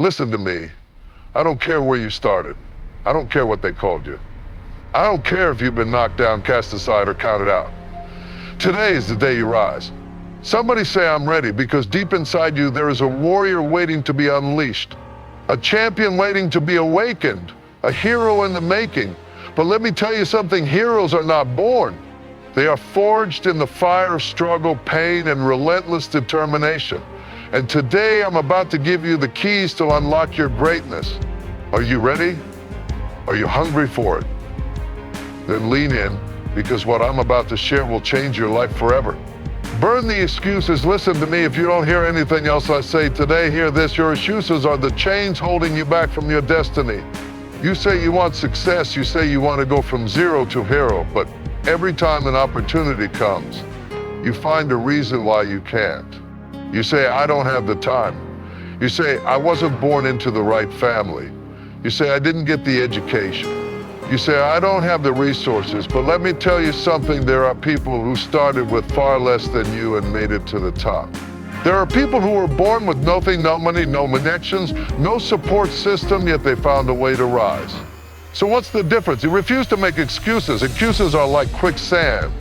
Listen to me. I don't care where you started. I don't care what they called you. I don't care if you've been knocked down, cast aside, or counted out. Today is the day you rise. Somebody say, I'm ready, because deep inside you there is a warrior waiting to be unleashed, a champion waiting to be awakened, a hero in the making. But let me tell you something, heroes are not born. They are forged in the fire of struggle, pain, and relentless determination. And today I'm about to give you the keys to unlock your greatness. Are you ready? Are you hungry for it? Then lean in, because what I'm about to share will change your life forever. Burn the excuses. Listen to me. If you don't hear anything else I say today, hear this. Your excuses are the chains holding you back from your destiny. You say you want success. You say you want to go from zero to hero. But every time an opportunity comes, you find a reason why you can't. You say, I don't have the time. You say, I wasn't born into the right family. You say, I didn't get the education. You say, I don't have the resources, but let me tell you something, there are people who started with far less than you and made it to the top. There are people who were born with nothing, no money, no connections, no support system, yet they found a way to rise. So what's the difference? You refuse to make excuses. Excuses are like quicksand.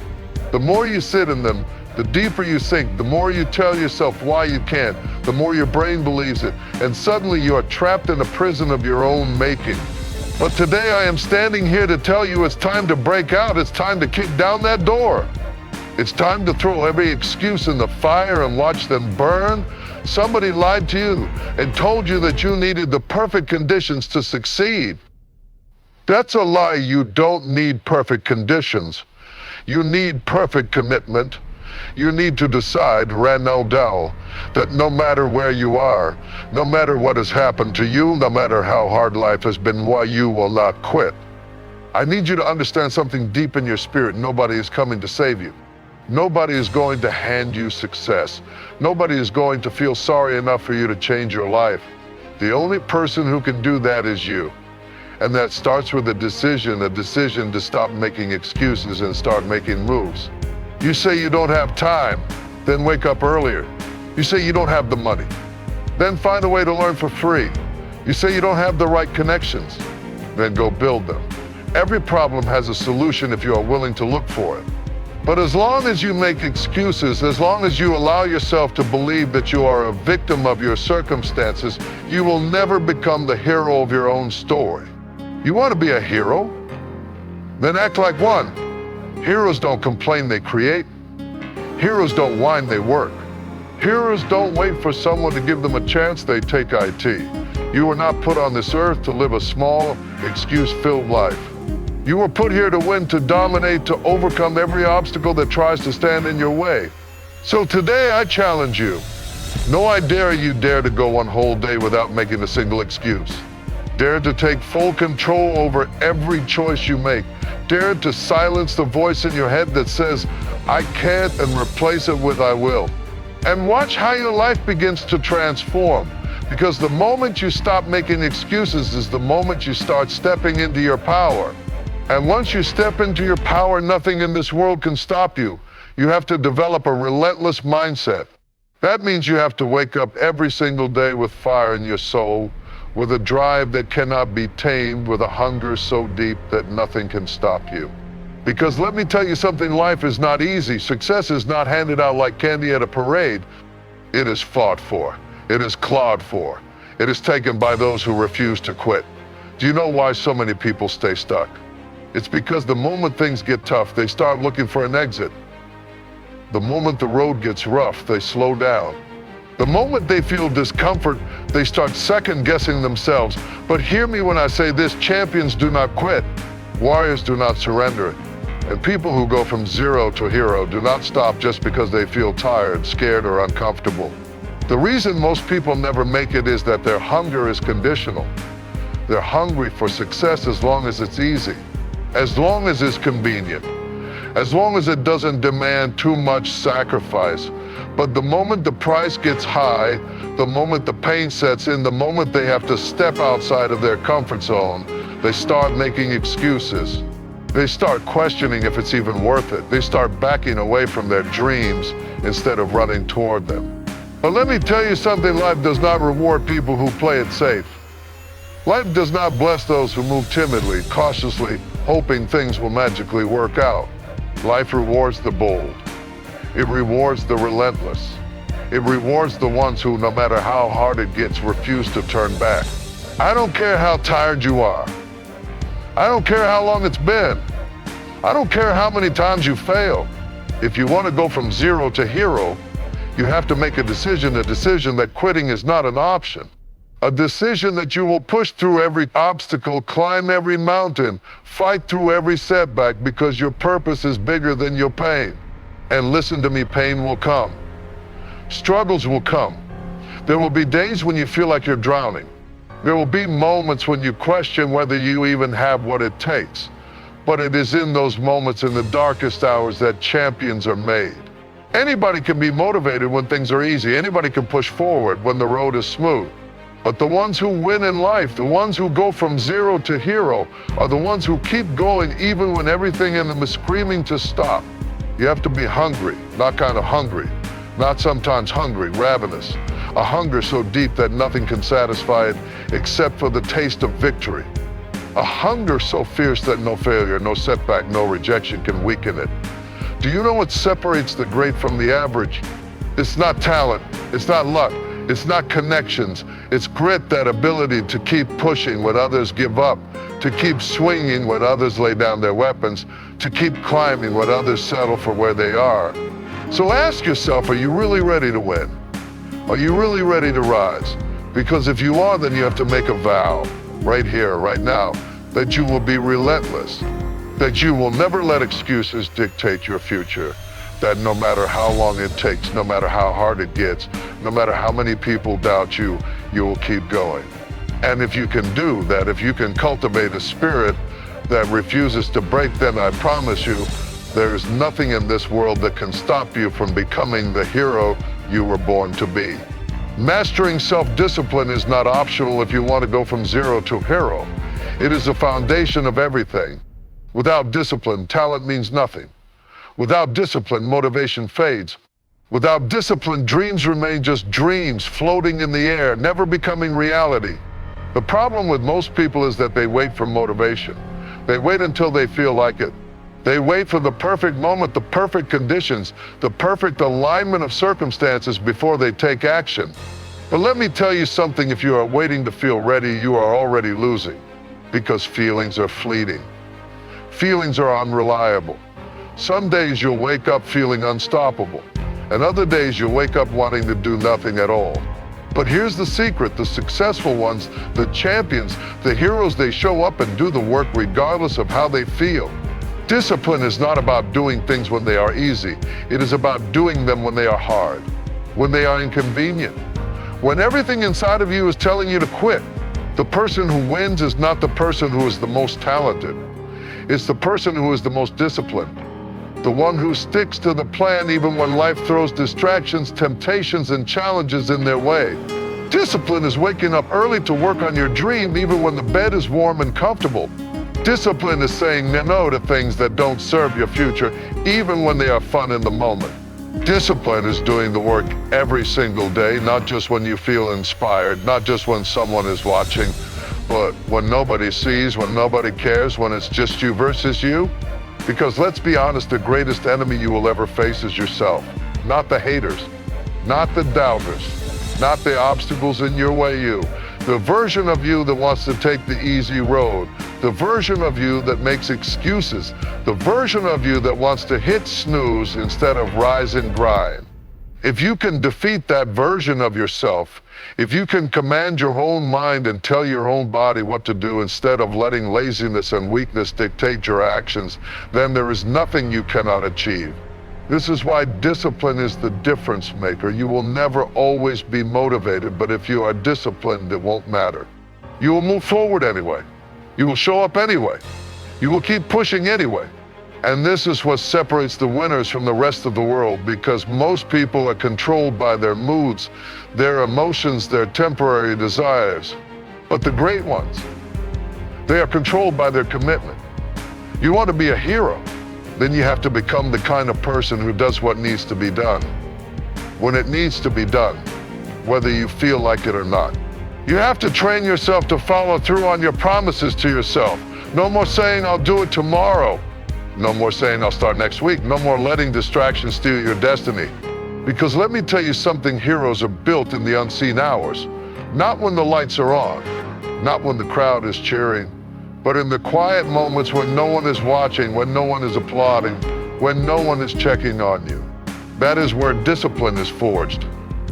The more you sit in them, the deeper you sink, the more you tell yourself why you can't, the more your brain believes it, and suddenly you are trapped in a prison of your own making. But today I am standing here to tell you it's time to break out. It's time to kick down that door. It's time to throw every excuse in the fire and watch them burn. Somebody lied to you and told you that you needed the perfect conditions to succeed. That's a lie. You don't need perfect conditions. You need perfect commitment. You need to decide, Ranaldell, that no matter where you are, no matter what has happened to you, no matter how hard life has been, why you will not quit. I need you to understand something deep in your spirit. Nobody is coming to save you. Nobody is going to hand you success. Nobody is going to feel sorry enough for you to change your life. The only person who can do that is you. And that starts with a decision to stop making excuses and start making moves. You say you don't have time, then wake up earlier. You say you don't have the money, then find a way to learn for free. You say you don't have the right connections, then go build them. Every problem has a solution if you are willing to look for it. But as long as you make excuses, as long as you allow yourself to believe that you are a victim of your circumstances, you will never become the hero of your own story. You want to be a hero? Then act like one. Heroes don't complain, they create. Heroes don't whine, they work. Heroes don't wait for someone to give them a chance, they take IT. You were not put on this earth to live a small, excuse-filled life. You were put here to win, to dominate, to overcome every obstacle that tries to stand in your way. So today I challenge you. No, I dare you dare to go one whole day without making a single excuse. Dare to take full control over every choice you make. Dare to silence the voice in your head that says, I can't, and replace it with I will. And watch how your life begins to transform. Because the moment you stop making excuses is the moment you start stepping into your power. And once you step into your power, nothing in this world can stop you. You have to develop a relentless mindset. That means you have to wake up every single day with fire in your soul, with a drive that cannot be tamed, with a hunger so deep that nothing can stop you. Because let me tell you something, life is not easy. Success is not handed out like candy at a parade. It is fought for. It is clawed for. It is taken by those who refuse to quit. Do you know why so many people stay stuck? It's because the moment things get tough, they start looking for an exit. The moment the road gets rough, they slow down. The moment they feel discomfort, they start second-guessing themselves. But hear me when I say this, champions do not quit. Warriors do not surrender. And people who go from zero to hero do not stop just because they feel tired, scared, or uncomfortable. The reason most people never make it is that their hunger is conditional. They're hungry for success as long as it's easy, as long as it's convenient, as long as it doesn't demand too much sacrifice. But the moment the price gets high, the moment the pain sets in, the moment they have to step outside of their comfort zone, they start making excuses. They start questioning if it's even worth it. They start backing away from their dreams instead of running toward them. But let me tell you something, life does not reward people who play it safe. Life does not bless those who move timidly, cautiously, hoping things will magically work out. Life rewards the bold. It rewards the relentless. It rewards the ones who, no matter how hard it gets, refuse to turn back. I don't care how tired you are. I don't care how long it's been. I don't care how many times you fail. If you want to go from zero to hero, you have to make a decision that quitting is not an option. A decision that you will push through every obstacle, climb every mountain, fight through every setback because your purpose is bigger than your pain. And listen to me, pain will come. Struggles will come. There will be days when you feel like you're drowning. There will be moments when you question whether you even have what it takes. But it is in those moments, in the darkest hours, that champions are made. Anybody can be motivated when things are easy. Anybody can push forward when the road is smooth. But the ones who win in life, the ones who go from zero to hero, are the ones who keep going even when everything in them is screaming to stop. You have to be hungry, not kind of hungry, not sometimes hungry, ravenous. A hunger so deep that nothing can satisfy it except for the taste of victory. A hunger so fierce that no failure, no setback, no rejection can weaken it. Do you know what separates the great from the average? It's not talent, it's not luck. It's not connections, it's grit, that ability to keep pushing when others give up, to keep swinging when others lay down their weapons, to keep climbing when others settle for where they are. So ask yourself, are you really ready to win? Are you really ready to rise? Because if you are, then you have to make a vow, right here, right now, that you will be relentless, that you will never let excuses dictate your future, that no matter how long it takes, no matter how hard it gets, no matter how many people doubt you, you will keep going. And if you can do that, if you can cultivate a spirit that refuses to break, then I promise you, there is nothing in this world that can stop you from becoming the hero you were born to be. Mastering self-discipline is not optional if you want to go from zero to hero. It is the foundation of everything. Without discipline, talent means nothing. Without discipline, motivation fades. Without discipline, dreams remain just dreams floating in the air, never becoming reality. The problem with most people is that they wait for motivation. They wait until they feel like it. They wait for the perfect moment, the perfect conditions, the perfect alignment of circumstances before they take action. But let me tell you something, if you are waiting to feel ready, you are already losing, because feelings are fleeting. Feelings are unreliable. Some days you'll wake up feeling unstoppable, and other days you'll wake up wanting to do nothing at all. But here's the secret, the successful ones, the champions, the heroes, they show up and do the work regardless of how they feel. Discipline is not about doing things when they are easy. It is about doing them when they are hard, when they are inconvenient, when everything inside of you is telling you to quit. The person who wins is not the person who is the most talented. It's the person who is the most disciplined. The one who sticks to the plan even when life throws distractions, temptations, and challenges in their way. Discipline is waking up early to work on your dream even when the bed is warm and comfortable. Discipline is saying no to things that don't serve your future, even when they are fun in the moment. Discipline is doing the work every single day, not just when you feel inspired, not just when someone is watching, but when nobody sees, when nobody cares, when it's just you versus you. Because let's be honest, the greatest enemy you will ever face is yourself. Not the haters, not the doubters, not the obstacles in your way you. The version of you that wants to take the easy road. The version of you that makes excuses. The version of you that wants to hit snooze instead of rise and grind. If you can defeat that version of yourself, if you can command your own mind and tell your own body what to do instead of letting laziness and weakness dictate your actions, then there is nothing you cannot achieve. This is why discipline is the difference maker. You will never always be motivated, but if you are disciplined, it won't matter. You will move forward anyway. You will show up anyway. You will keep pushing anyway. And this is what separates the winners from the rest of the world, because most people are controlled by their moods, their emotions, their temporary desires. But the great ones, they are controlled by their commitment. You want to be a hero, then you have to become the kind of person who does what needs to be done. when it needs to be done, whether you feel like it or not. You have to train yourself to follow through on your promises to yourself. No more saying, I'll do it tomorrow. No more saying, I'll start next week. No more letting distractions steal your destiny. Because let me tell you something, heroes are built in the unseen hours. Not when the lights are on, not when the crowd is cheering, but in the quiet moments when no one is watching, when no one is applauding, when no one is checking on you. That is where discipline is forged.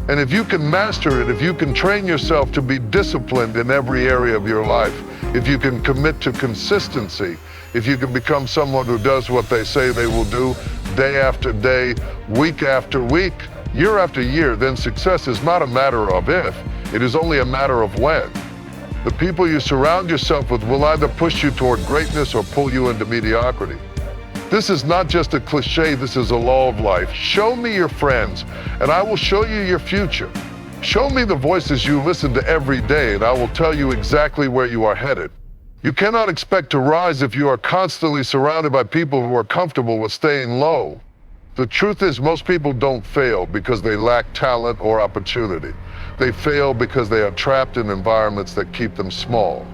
And if you can master it, if you can train yourself to be disciplined in every area of your life, if you can commit to consistency, if you can become someone who does what they say they will do day after day, week after week, year after year, then success is not a matter of if, it is only a matter of when. The people you surround yourself with will either push you toward greatness or pull you into mediocrity. This is not just a cliche, this is a law of life. Show me your friends, and I will show you your future. Show me the voices you listen to every day, and I will tell you exactly where you are headed. You cannot expect to rise if you are constantly surrounded by people who are comfortable with staying low. The truth is, most people don't fail because they lack talent or opportunity. They fail because they are trapped in environments that keep them small.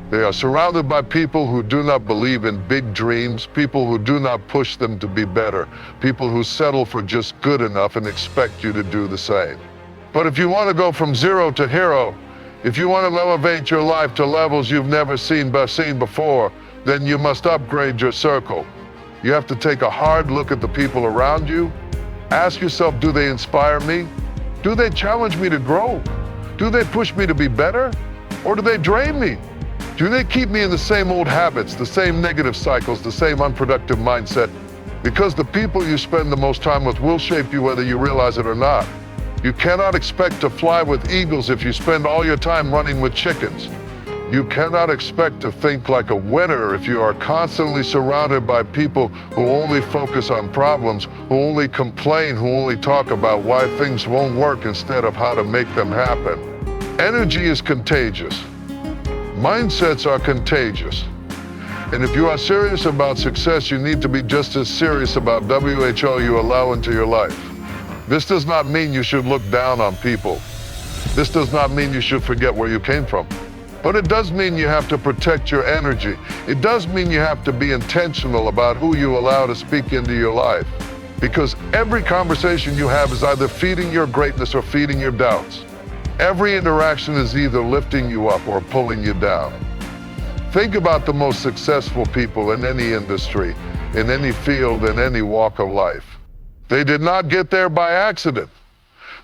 They are surrounded by people who do not believe in big dreams, people who do not push them to be better, people who settle for just good enough and expect you to do the same. But if you want to go from zero to hero, if you want to elevate your life to levels you've never seen before, then you must upgrade your circle. You have to take a hard look at the people around you. Ask yourself, do they inspire me? Do they challenge me to grow? Do they push me to be better? Or do they drain me? Do they keep me in the same old habits, the same negative cycles, the same unproductive mindset? Because the people you spend the most time with will shape you whether you realize it or not. You cannot expect to fly with eagles if you spend all your time running with chickens. You cannot expect to think like a winner if you are constantly surrounded by people who only focus on problems, who only complain, who only talk about why things won't work instead of how to make them happen. Energy is contagious. Mindsets are contagious. And if you are serious about success, you need to be just as serious about WHO you allow into your life. This does not mean you should look down on people. This does not mean you should forget where you came from. But it does mean you have to protect your energy. It does mean you have to be intentional about who you allow to speak into your life. Because every conversation you have is either feeding your greatness or feeding your doubts. Every interaction is either lifting you up or pulling you down. Think about the most successful people in any industry, in any field, in any walk of life. They did not get there by accident.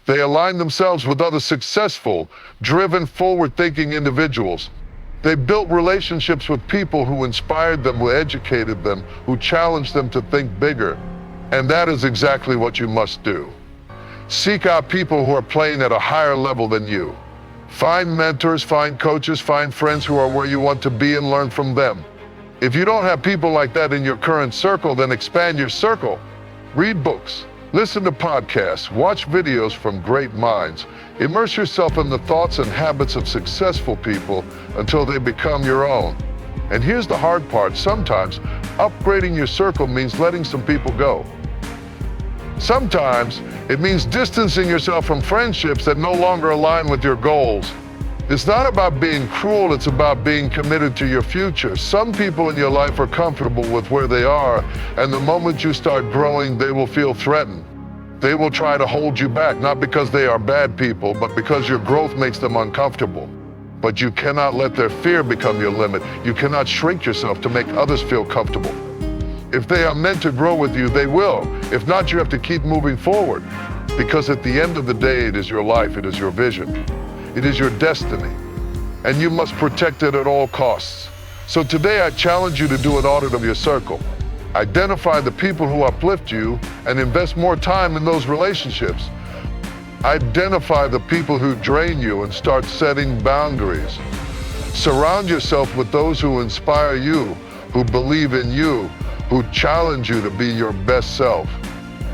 They aligned themselves with other successful, driven, forward-thinking individuals. They built relationships with people who inspired them, who educated them, who challenged them to think bigger. And that is exactly what you must do. Seek out people who are playing at a higher level than you. Find mentors, find coaches, find friends who are where you want to be and learn from them. If you don't have people like that in your current circle, then expand your circle. Read books, listen to podcasts, watch videos from great minds. Immerse yourself in the thoughts and habits of successful people until they become your own. And here's the hard part. Sometimes upgrading your circle means letting some people go. Sometimes it means distancing yourself from friendships that no longer align with your goals. It's not about being cruel, it's about being committed to your future. Some people in your life are comfortable with where they are, and the moment you start growing, they will feel threatened. They will try to hold you back, not because they are bad people, but because your growth makes them uncomfortable. But you cannot let their fear become your limit. You cannot shrink yourself to make others feel comfortable. If they are meant to grow with you, they will. If not, you have to keep moving forward. Because at the end of the day, it is your life, it is your vision. It is your destiny, and you must protect it at all costs. So today I challenge you to do an audit of your circle. Identify the people who uplift you and invest more time in those relationships. Identify the people who drain you and start setting boundaries. Surround yourself with those who inspire you, who believe in you, who challenge you to be your best self.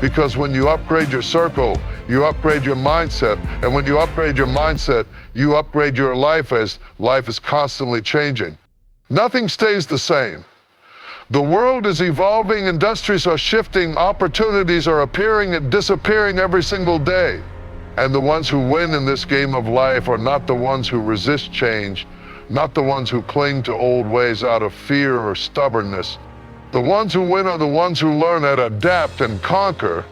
Because when you upgrade your circle, you upgrade your mindset. And when you upgrade your mindset, you upgrade your life as life is constantly changing. Nothing stays the same. The world is evolving, industries are shifting, opportunities are appearing and disappearing every single day. And the ones who win in this game of life are not the ones who resist change, not the ones who cling to old ways out of fear or stubbornness. The ones who win are the ones who learn how to adapt and conquer.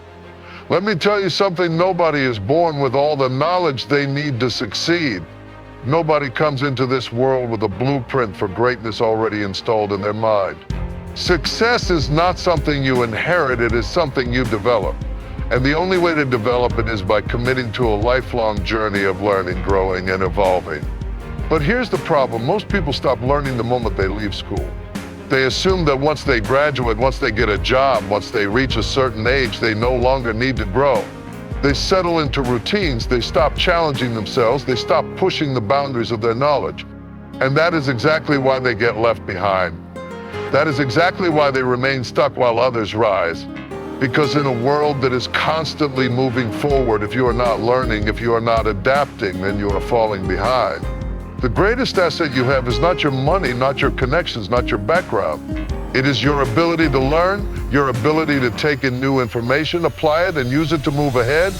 Let me tell you something, nobody is born with all the knowledge they need to succeed. Nobody comes into this world with a blueprint for greatness already installed in their mind. Success is not something you inherit, it is something you develop. And the only way to develop it is by committing to a lifelong journey of learning, growing, and evolving. But here's the problem, most people stop learning the moment they leave school. They assume that once they graduate, once they get a job, once they reach a certain age, they no longer need to grow. They settle into routines, they stop challenging themselves, they stop pushing the boundaries of their knowledge. And that is exactly why they get left behind. That is exactly why they remain stuck while others rise. Because in a world that is constantly moving forward, if you are not learning, if you are not adapting, then you are falling behind. The greatest asset you have is not your money, not your connections, not your background. It is your ability to learn, your ability to take in new information, apply it, and use it to move ahead.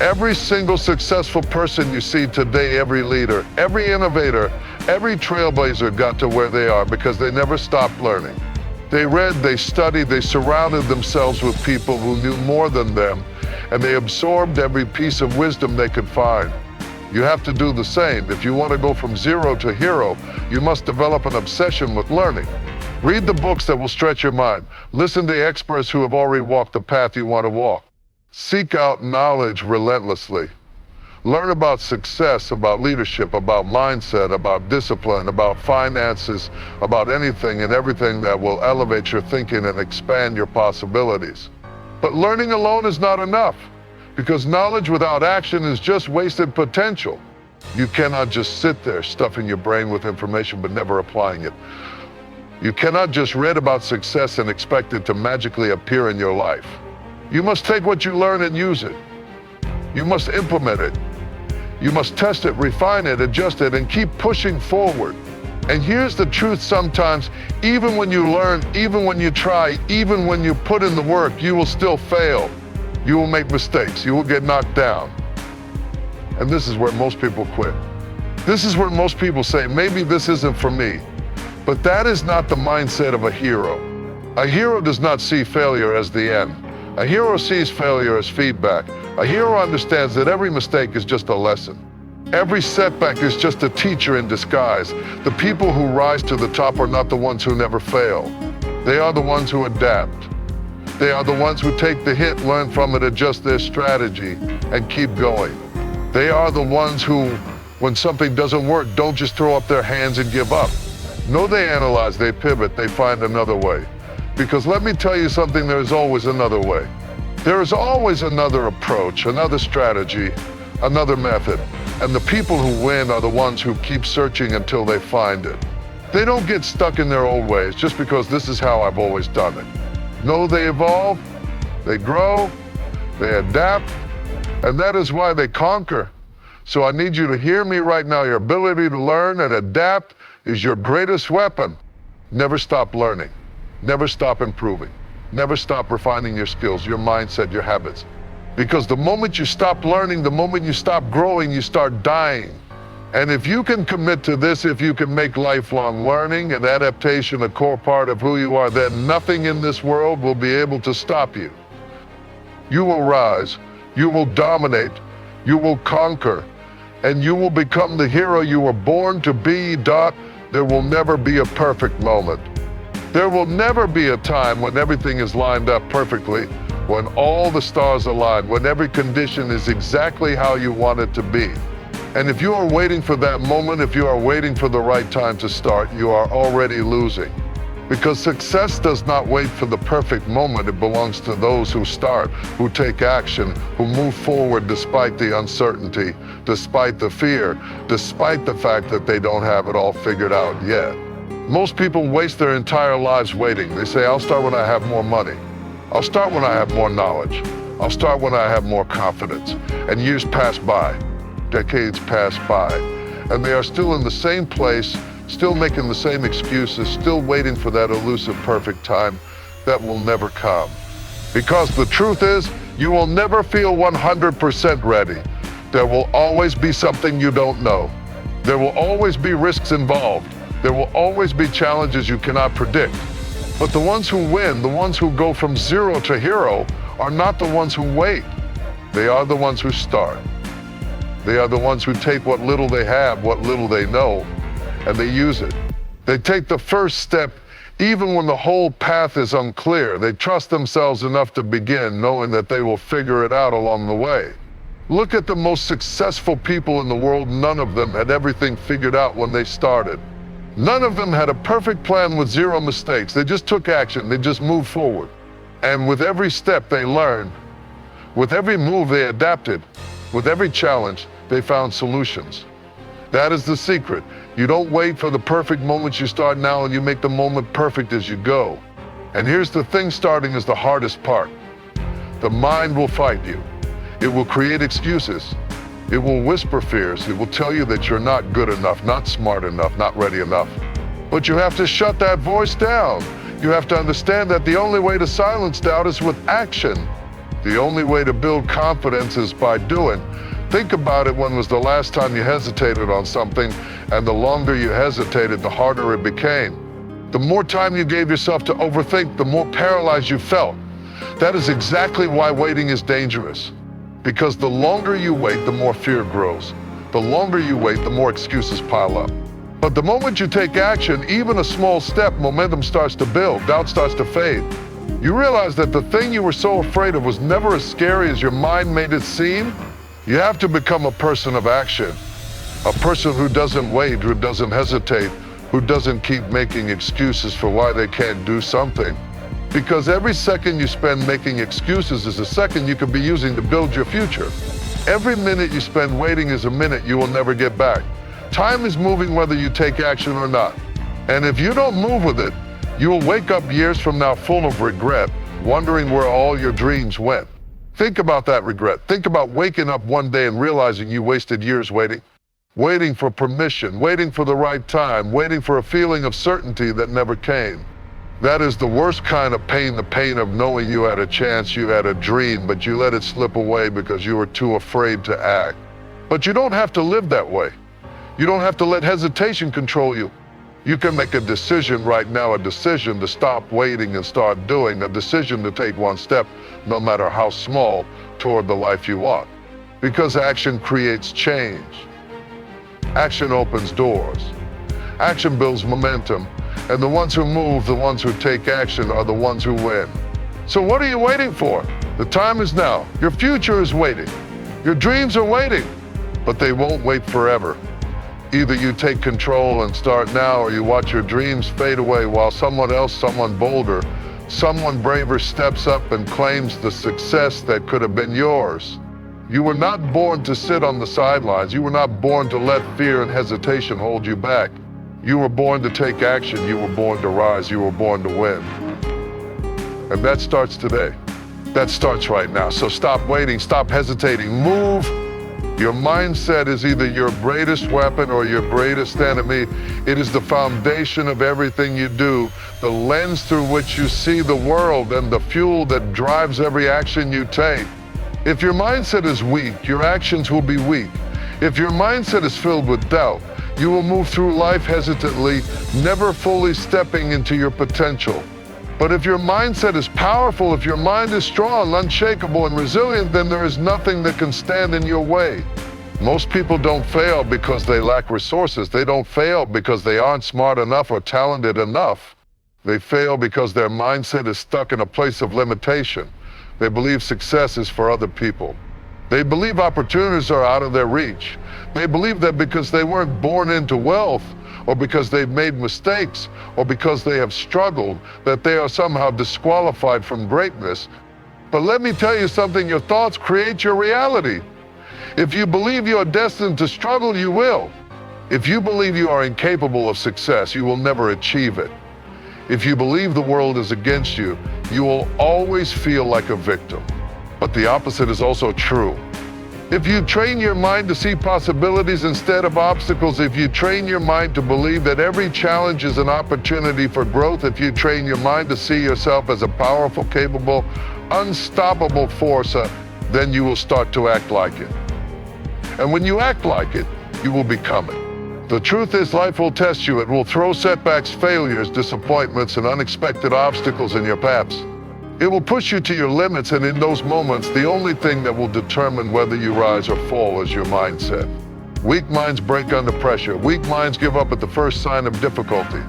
Every single successful person you see today, every leader, every innovator, every trailblazer got to where they are because they never stopped learning. They read, they studied, they surrounded themselves with people who knew more than them, and they absorbed every piece of wisdom they could find. You have to do the same. If you want to go from zero to hero, you must develop an obsession with learning. Read the books that will stretch your mind. Listen to experts who have already walked the path you want to walk. Seek out knowledge relentlessly. Learn about success, about leadership, about mindset, about discipline, about finances, about anything and everything that will elevate your thinking and expand your possibilities. But learning alone is not enough, because knowledge without action is just wasted potential. You cannot just sit there stuffing your brain with information but never applying it. You cannot just read about success and expect it to magically appear in your life. You must take what you learn and use it. You must implement it. You must test it, refine it, adjust it, and keep pushing forward. And here's the truth sometimes, even when you learn, even when you try, even when you put in the work, you will still fail. You will make mistakes. You will get knocked down. And this is where most people quit. This is where most people say, maybe this isn't for me. But that is not the mindset of a hero. A hero does not see failure as the end. A hero sees failure as feedback. A hero understands that every mistake is just a lesson. Every setback is just a teacher in disguise. The people who rise to the top are not the ones who never fail. They are the ones who adapt. They are the ones who take the hit, learn from it, adjust their strategy, and keep going. They are the ones who, when something doesn't work, don't just throw up their hands and give up. No, they analyze, they pivot, they find another way. Because let me tell you something, there is always another way. There is always another approach, another strategy, another method. And the people who win are the ones who keep searching until they find it. They don't get stuck in their old ways just because this is how I've always done it. No, they evolve, they grow, they adapt, and that is why they conquer. So I need you to hear me right now. Your ability to learn and adapt is your greatest weapon. Never stop learning. Never stop improving. Never stop refining your skills, your mindset, your habits. Because the moment you stop learning, the moment you stop growing, you start dying. And if you can commit to this, if you can make lifelong learning and adaptation a core part of who you are, then nothing in this world will be able to stop you. You will rise, you will dominate, you will conquer, and you will become the hero you were born to be. There will never be a perfect moment. There will never be a time when everything is lined up perfectly, when all the stars align, when every condition is exactly how you want it to be. And if you are waiting for that moment, if you are waiting for the right time to start, you are already losing. Because success does not wait for the perfect moment. It belongs to those who start, who take action, who move forward despite the uncertainty, despite the fear, despite the fact that they don't have it all figured out yet. Most people waste their entire lives waiting. They say, I'll start when I have more money. I'll start when I have more knowledge. I'll start when I have more confidence. And years pass by, decades pass by, and they are still in the same place, still making the same excuses, still waiting for that elusive perfect time that will never come. Because the truth is, you will never feel 100% ready. There will always be something you don't know. There will always be risks involved. There will always be challenges you cannot predict. But the ones who win, the ones who go from zero to hero, are not the ones who wait. They are the ones who start. They are the ones who take what little they have, what little they know, and they use it. They take the first step even when the whole path is unclear. They trust themselves enough to begin, knowing that they will figure it out along the way. Look at the most successful people in the world. None of them had everything figured out when they started. None of them had a perfect plan with zero mistakes. They just took action. They just moved forward. And with every step they learned, with every move they adapted, with every challenge they found solutions. That is the secret. You don't wait for the perfect moment. You start now and you make the moment perfect as you go. And here's the thing, starting is the hardest part. The mind will fight you. It will create excuses. It will whisper fears. It will tell you that you're not good enough, not smart enough, not ready enough. But you have to shut that voice down. You have to understand that the only way to silence doubt is with action. The only way to build confidence is by doing. Think about it. When was the last time you hesitated on something? And the longer you hesitated, the harder it became. The more time you gave yourself to overthink, the more paralyzed you felt. That is exactly why waiting is dangerous. Because the longer you wait, the more fear grows. The longer you wait, the more excuses pile up. But the moment you take action, even a small step, momentum starts to build, doubt starts to fade. You realize that the thing you were so afraid of was never as scary as your mind made it seem. You have to become a person of action, a person who doesn't wait, who doesn't hesitate, who doesn't keep making excuses for why they can't do something. Because every second you spend making excuses is a second you could be using to build your future. Every minute you spend waiting is a minute you will never get back. Time is moving whether you take action or not. And if you don't move with it, you will wake up years from now full of regret, wondering where all your dreams went. Think about that regret. Think about waking up one day and realizing you wasted years waiting. Waiting for permission, waiting for the right time, waiting for a feeling of certainty that never came. That is the worst kind of pain, the pain of knowing you had a chance, you had a dream, but you let it slip away because you were too afraid to act. But you don't have to live that way. You don't have to let hesitation control you. You can make a decision right now, a decision to stop waiting and start doing, a decision to take one step, no matter how small, toward the life you want. Because action creates change. Action opens doors. Action builds momentum. And the ones who move, the ones who take action, are the ones who win. So what are you waiting for? The time is now. Your future is waiting. Your dreams are waiting, but they won't wait forever. Either you take control and start now, or you watch your dreams fade away while someone else, someone bolder, someone braver steps up and claims the success that could have been yours. You were not born to sit on the sidelines. You were not born to let fear and hesitation hold you back. You were born to take action. You were born to rise. You were born to win. And that starts today. That starts right now. So stop waiting, stop hesitating, move. Your mindset is either your greatest weapon or your greatest enemy. It is the foundation of everything you do, the lens through which you see the world, and the fuel that drives every action you take. If your mindset is weak, your actions will be weak. If your mindset is filled with doubt, you will move through life hesitantly, never fully stepping into your potential. But if your mindset is powerful, if your mind is strong, unshakable, and resilient, then there is nothing that can stand in your way. Most people don't fail because they lack resources. They don't fail because they aren't smart enough or talented enough. They fail because their mindset is stuck in a place of limitation. They believe success is for other people. They believe opportunities are out of their reach. They believe that because they weren't born into wealth, or because they've made mistakes, or because they have struggled, that they are somehow disqualified from greatness. But let me tell you something, your thoughts create your reality. If you believe you are destined to struggle, you will. If you believe you are incapable of success, you will never achieve it. If you believe the world is against you, you will always feel like a victim. But the opposite is also true. If you train your mind to see possibilities instead of obstacles, if you train your mind to believe that every challenge is an opportunity for growth, if you train your mind to see yourself as a powerful, capable, unstoppable force, then you will start to act like it. And when you act like it, you will become it. The truth is, life will test you. It will throw setbacks, failures, disappointments, and unexpected obstacles in your paths. It will push you to your limits, and in those moments, the only thing that will determine whether you rise or fall is your mindset. Weak minds break under pressure. Weak minds give up at the first sign of difficulty.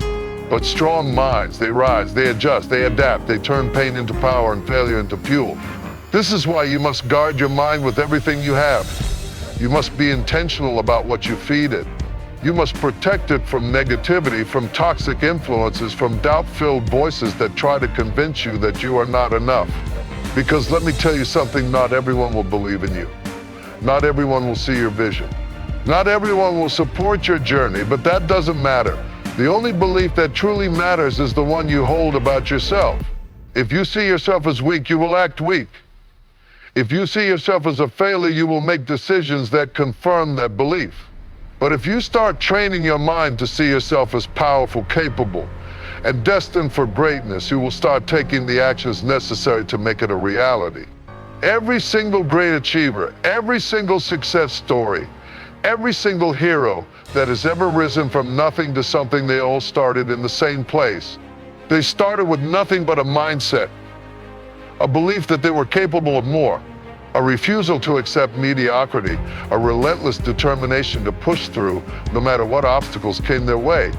But strong minds, they rise, they adjust, they adapt, they turn pain into power and failure into fuel. This is why you must guard your mind with everything you have. You must be intentional about what you feed it. You must protect it from negativity, from toxic influences, from doubt-filled voices that try to convince you that you are not enough. Because let me tell you something, not everyone will believe in you. Not everyone will see your vision. Not everyone will support your journey, but that doesn't matter. The only belief that truly matters is the one you hold about yourself. If you see yourself as weak, you will act weak. If you see yourself as a failure, you will make decisions that confirm that belief. But if you start training your mind to see yourself as powerful, capable, and destined for greatness, you will start taking the actions necessary to make it a reality. Every single great achiever, every single success story, every single hero that has ever risen from nothing to something, they all started in the same place. They started with nothing but a mindset, a belief that they were capable of more, a refusal to accept mediocrity, a relentless determination to push through no matter what obstacles came their way.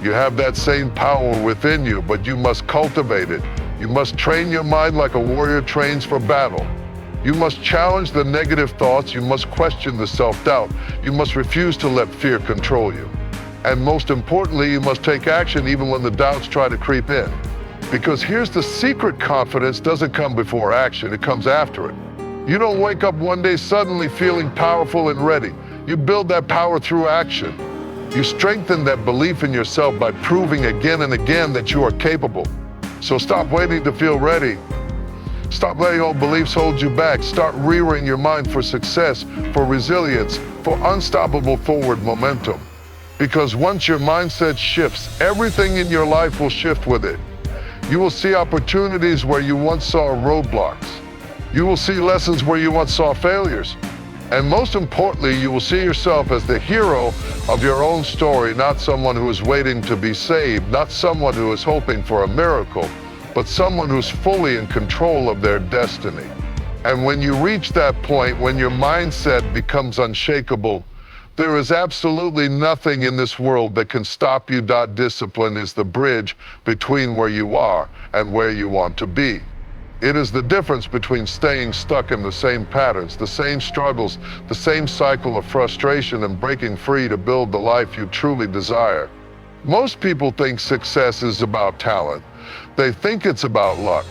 You have that same power within you, but you must cultivate it. You must train your mind like a warrior trains for battle. You must challenge the negative thoughts. You must question the self-doubt. You must refuse to let fear control you. And most importantly, you must take action even when the doubts try to creep in. Because here's the secret: confidence doesn't come before action, it comes after it. You don't wake up one day suddenly feeling powerful and ready. You build that power through action. You strengthen that belief in yourself by proving again and again that you are capable. So stop waiting to feel ready. Stop letting old beliefs hold you back. Start rearing your mind for success, for resilience, for unstoppable forward momentum. Because once your mindset shifts, everything in your life will shift with it. You will see opportunities where you once saw roadblocks. You will see lessons where you once saw failures. And most importantly, you will see yourself as the hero of your own story, not someone who is waiting to be saved, not someone who is hoping for a miracle, but someone who's fully in control of their destiny. And when you reach that point, when your mindset becomes unshakable, there is absolutely nothing in this world that can stop you. Discipline is the bridge between where you are and where you want to be. It is the difference between staying stuck in the same patterns, the same struggles, the same cycle of frustration, and breaking free to build the life you truly desire. Most people think success is about talent. They think it's about luck.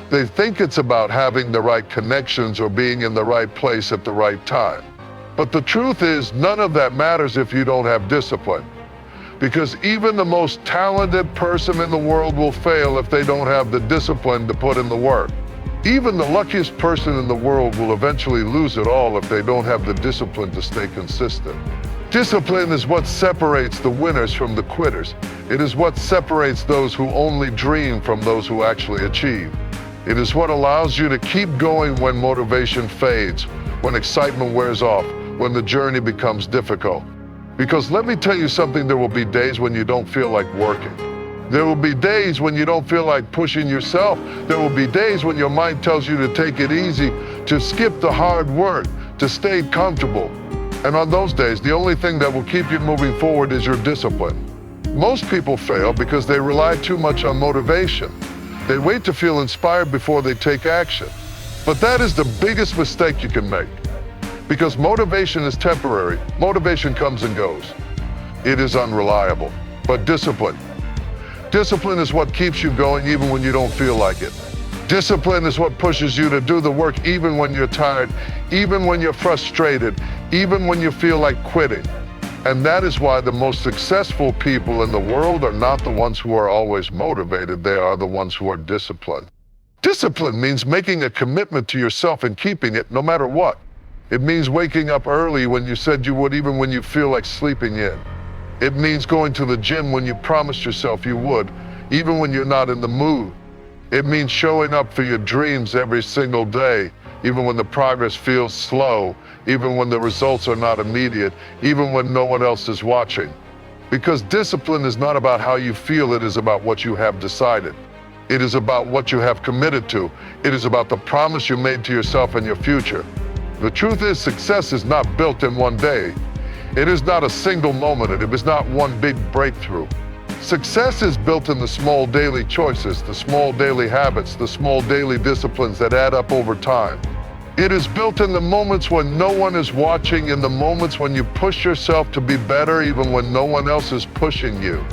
They think it's about having the right connections or being in the right place at the right time. But the truth is, none of that matters if you don't have discipline. Because even the most talented person in the world will fail if they don't have the discipline to put in the work. Even the luckiest person in the world will eventually lose it all if they don't have the discipline to stay consistent. Discipline is what separates the winners from the quitters. It is what separates those who only dream from those who actually achieve. It is what allows you to keep going when motivation fades, when excitement wears off, when the journey becomes difficult. Because let me tell you something, there will be days when you don't feel like working. There will be days when you don't feel like pushing yourself. There will be days when your mind tells you to take it easy, to skip the hard work, to stay comfortable. And on those days, the only thing that will keep you moving forward is your discipline. Most people fail because they rely too much on motivation. They wait to feel inspired before they take action. But that is the biggest mistake you can make. Because motivation is temporary. Motivation comes and goes. It is unreliable. But discipline is what keeps you going even when you don't feel like it. Discipline is what pushes you to do the work even when you're tired, even when you're frustrated, even when you feel like quitting. And that is why the most successful people in the world are not the ones who are always motivated. They are the ones who are disciplined. Discipline means making a commitment to yourself and keeping it no matter what. It means waking up early when you said you would, even when you feel like sleeping in. It means going to the gym when you promised yourself you would, even when you're not in the mood. It means showing up for your dreams every single day, even when the progress feels slow, even when the results are not immediate, even when no one else is watching. Because discipline is not about how you feel, it is about what you have decided. It is about what you have committed to. It is about the promise you made to yourself and your future. The truth is, success is not built in one day. It is not a single moment. It is not one big breakthrough. Success is built in the small daily choices, the small daily habits, the small daily disciplines that add up over time. It is built in the moments when no one is watching, in the moments when you push yourself to be better even when no one else is pushing you.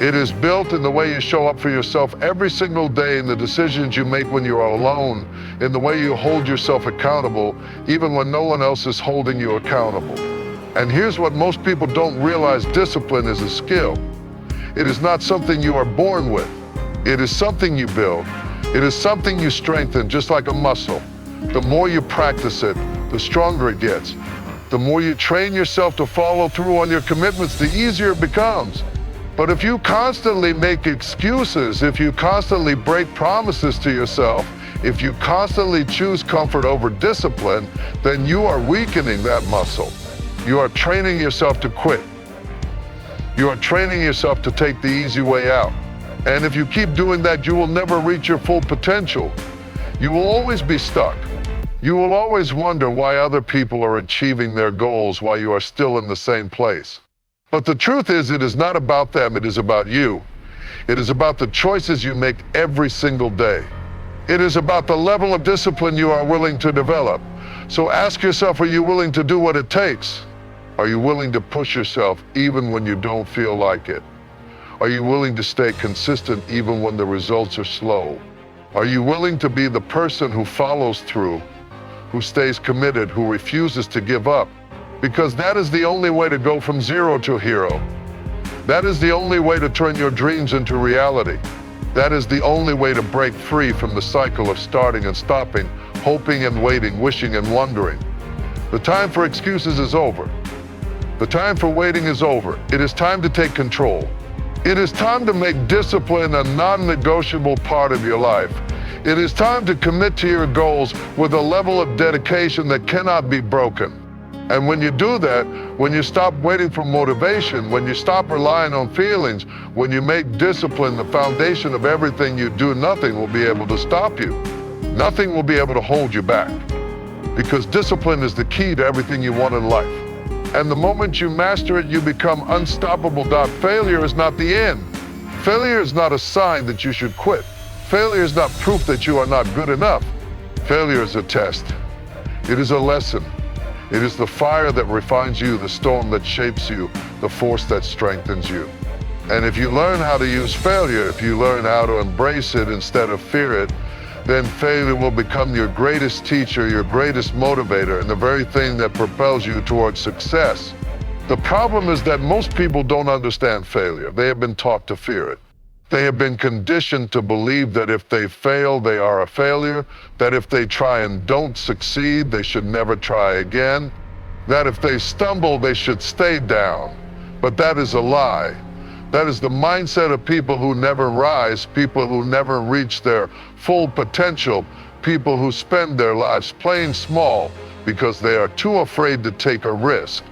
It is built in the way you show up for yourself every single day, in the decisions you make when you are alone, in the way you hold yourself accountable even when no one else is holding you accountable. And here's what most people don't realize: discipline is a skill. It is not something you are born with. It is something you build. It is something you strengthen, just like a muscle. The more you practice it, the stronger it gets. The more you train yourself to follow through on your commitments, the easier it becomes. But if you constantly make excuses, if you constantly break promises to yourself, if you constantly choose comfort over discipline, then you are weakening that muscle. You are training yourself to quit. You are training yourself to take the easy way out. And if you keep doing that, you will never reach your full potential. You will always be stuck. You will always wonder why other people are achieving their goals while you are still in the same place. But the truth is, it is not about them, it is about you. It is about the choices you make every single day. It is about the level of discipline you are willing to develop. So ask yourself, are you willing to do what it takes? Are you willing to push yourself even when you don't feel like it? Are you willing to stay consistent even when the results are slow? Are you willing to be the person who follows through, who stays committed, who refuses to give up? Because that is the only way to go from zero to hero. That is the only way to turn your dreams into reality. That is the only way to break free from the cycle of starting and stopping, hoping and waiting, wishing and wondering. The time for excuses is over. The time for waiting is over. It is time to take control. It is time to make discipline a non-negotiable part of your life. It is time to commit to your goals with a level of dedication that cannot be broken. And when you do that, when you stop waiting for motivation, when you stop relying on feelings, when you make discipline the foundation of everything you do, nothing will be able to stop you. Nothing will be able to hold you back. Because discipline is the key to everything you want in life. And the moment you master it, you become unstoppable. Failure is not the end. Failure is not a sign that you should quit. Failure is not proof that you are not good enough. Failure is a test. It is a lesson. It is the fire that refines you, the storm that shapes you, the force that strengthens you. And if you learn how to use failure, if you learn how to embrace it instead of fear it, then failure will become your greatest teacher, your greatest motivator, and the very thing that propels you towards success. The problem is that most people don't understand failure. They have been taught to fear it. They have been conditioned to believe that if they fail, they are a failure, that if they try and don't succeed, they should never try again, that if they stumble, they should stay down. But that is a lie. That is the mindset of people who never rise, people who never reach their full potential, people who spend their lives playing small because they are too afraid to take a risk.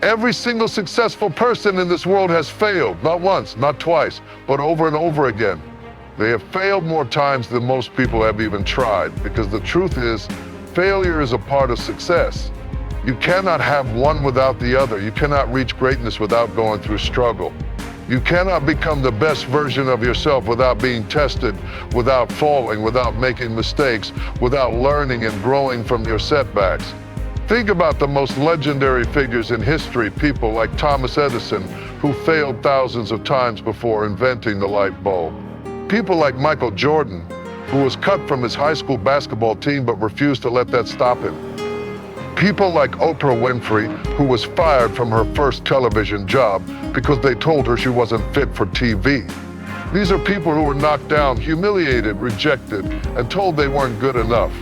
Every single successful person in this world has failed, not once, not twice, but over and over again. They have failed more times than most people have even tried, because the truth is, failure is a part of success. You cannot have one without the other. You cannot reach greatness without going through struggle. You cannot become the best version of yourself without being tested, without falling, without making mistakes, without learning and growing from your setbacks. Think about the most legendary figures in history, people like Thomas Edison, who failed thousands of times before inventing the light bulb. People like Michael Jordan, who was cut from his high school basketball team but refused to let that stop him. People like Oprah Winfrey, who was fired from her first television job because they told her she wasn't fit for TV. These are people who were knocked down, humiliated, rejected, and told they weren't good enough.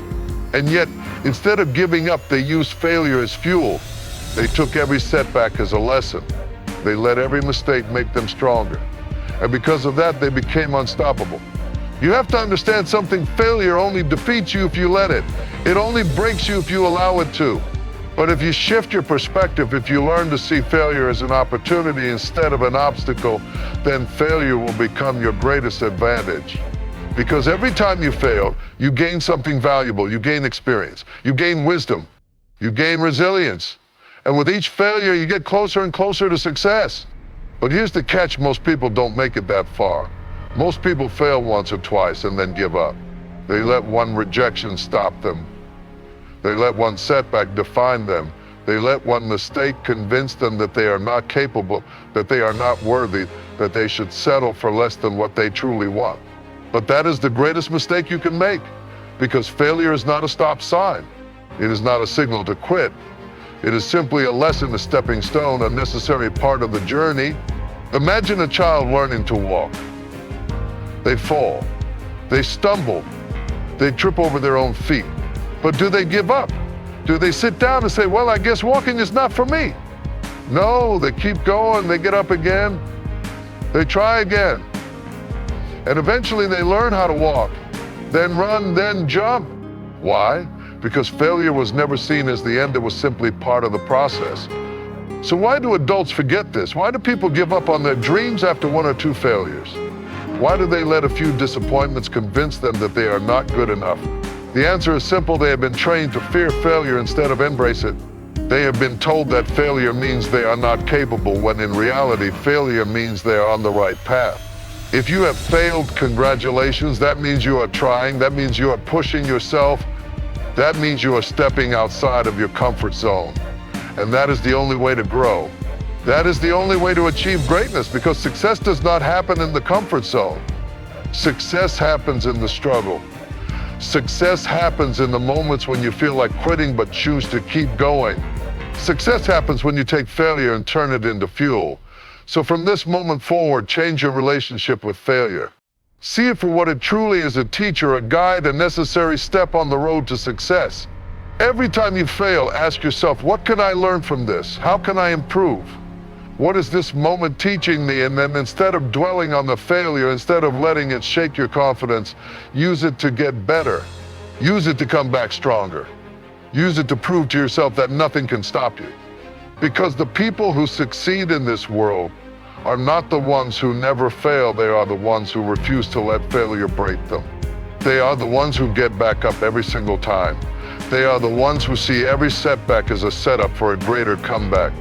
And yet, Instead of giving up, they used failure as fuel. They took every setback as a lesson. They let every mistake make them stronger. And because of that, they became unstoppable. You have to understand something: failure only defeats you if you let it. It only breaks you if you allow it to. But if you shift your perspective, if you learn to see failure as an opportunity instead of an obstacle, then failure will become your greatest advantage. Because every time you fail, you gain something valuable. You gain experience. You gain wisdom. You gain resilience. And with each failure, you get closer and closer to success. But here's the catch: most people don't make it that far. Most people fail once or twice and then give up. They let one rejection stop them. They let one setback define them. They let one mistake convince them that they are not capable, that they are not worthy, that they should settle for less than what they truly want. But that is the greatest mistake you can make, because failure is not a stop sign. It is not a signal to quit. It is simply a lesson, a stepping stone, a necessary part of the journey. Imagine a child learning to walk. They fall, they stumble, they trip over their own feet. But do they give up? Do they sit down and say, well, I guess walking is not for me? No, they keep going, they get up again, they try again. And eventually they learn how to walk, then run, then jump. Why? Because failure was never seen as the end, it was simply part of the process. So why do adults forget this? Why do people give up on their dreams after one or two failures? Why do they let a few disappointments convince them that they are not good enough? The answer is simple: they have been trained to fear failure instead of embrace it. They have been told that failure means they are not capable, when in reality, failure means they are on the right path. If you have failed, congratulations. That means you are trying. That means you are pushing yourself. That means you are stepping outside of your comfort zone. And that is the only way to grow. That is the only way to achieve greatness, because success does not happen in the comfort zone. Success happens in the struggle. Success happens in the moments when you feel like quitting but choose to keep going. Success happens when you take failure and turn it into fuel. So from this moment forward, change your relationship with failure. See it for what it truly is: a teacher, a guide, a necessary step on the road to success. Every time you fail, ask yourself, what can I learn from this? How can I improve? What is this moment teaching me? And then, instead of dwelling on the failure, instead of letting it shake your confidence, use it to get better. Use it to come back stronger. Use it to prove to yourself that nothing can stop you. Because the people who succeed in this world are not the ones who never fail. They are the ones who refuse to let failure break them. They are the ones who get back up every single time. They are the ones who see every setback as a setup for a greater comeback.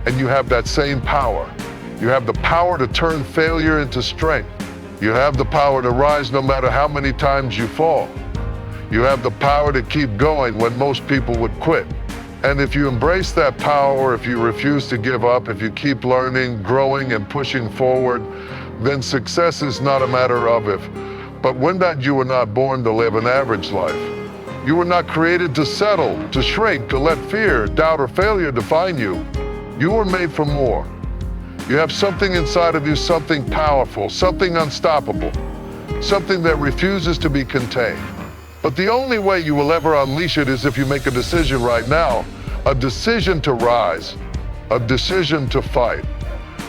And you have that same power. You have the power to turn failure into strength. You have the power to rise no matter how many times you fall. You have the power to keep going when most people would quit. And if you embrace that power, if you refuse to give up, if you keep learning, growing, and pushing forward, then success is not a matter of if, but when. That you were not born to live an average life. You were not created to settle, to shrink, to let fear, doubt, or failure define you. You were made for more. You have something inside of you, something powerful, something unstoppable, something that refuses to be contained. But the only way you will ever unleash it is if you make a decision right now, a decision to rise, a decision to fight,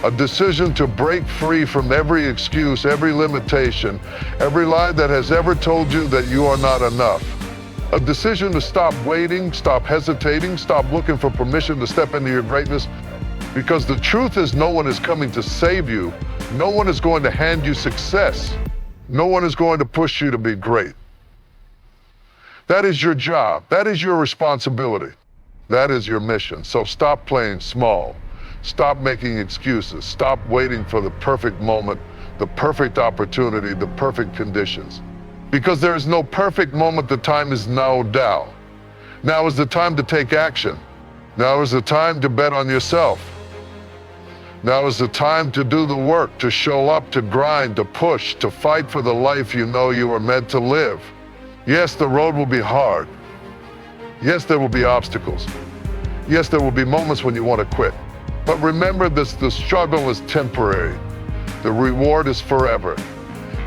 a decision to break free from every excuse, every limitation, every lie that has ever told you that you are not enough. A decision to stop waiting, stop hesitating, stop looking for permission to step into your greatness. Because the truth is, no one is coming to save you. No one is going to hand you success. No one is going to push you to be great. That is your job. That is your responsibility. That is your mission. So stop playing small. Stop making excuses. Stop waiting for the perfect moment, the perfect opportunity, the perfect conditions. Because there is no perfect moment. The time is now. Now is the time to take action. Now is the time to bet on yourself. Now is the time to do the work, to show up, to grind, to push, to fight for the life you know you are meant to live. Yes, the road will be hard. Yes, there will be obstacles. Yes, there will be moments when you want to quit. But remember this, the struggle is temporary. The reward is forever.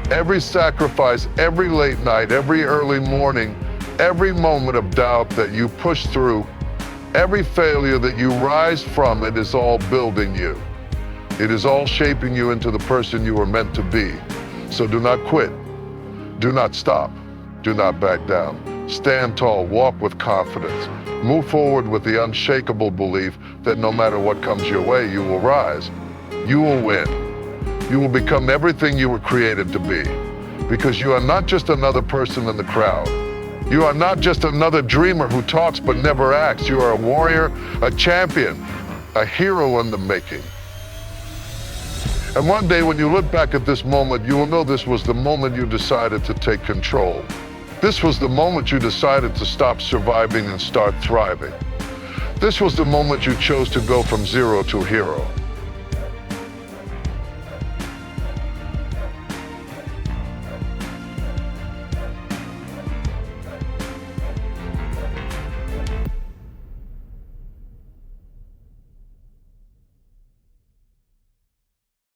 Every sacrifice, every late night, every early morning every moment of doubt that you push through, every failure that you rise from, it is all building you. It is all shaping you into the person you were meant to be. So do not quit. Do not stop. Do not back down. Stand tall, walk with confidence. Move forward with the unshakable belief that no matter what comes your way, you will rise. You will win. You will become everything you were created to be. Because you are not just another person in the crowd. You are not just another dreamer who talks but never acts. You are a warrior, a champion, a hero in the making. And one day when you look back at this moment, you will know this was the moment you decided to take control. This was the moment you decided to stop surviving and start thriving. This was the moment you chose to go from zero to hero.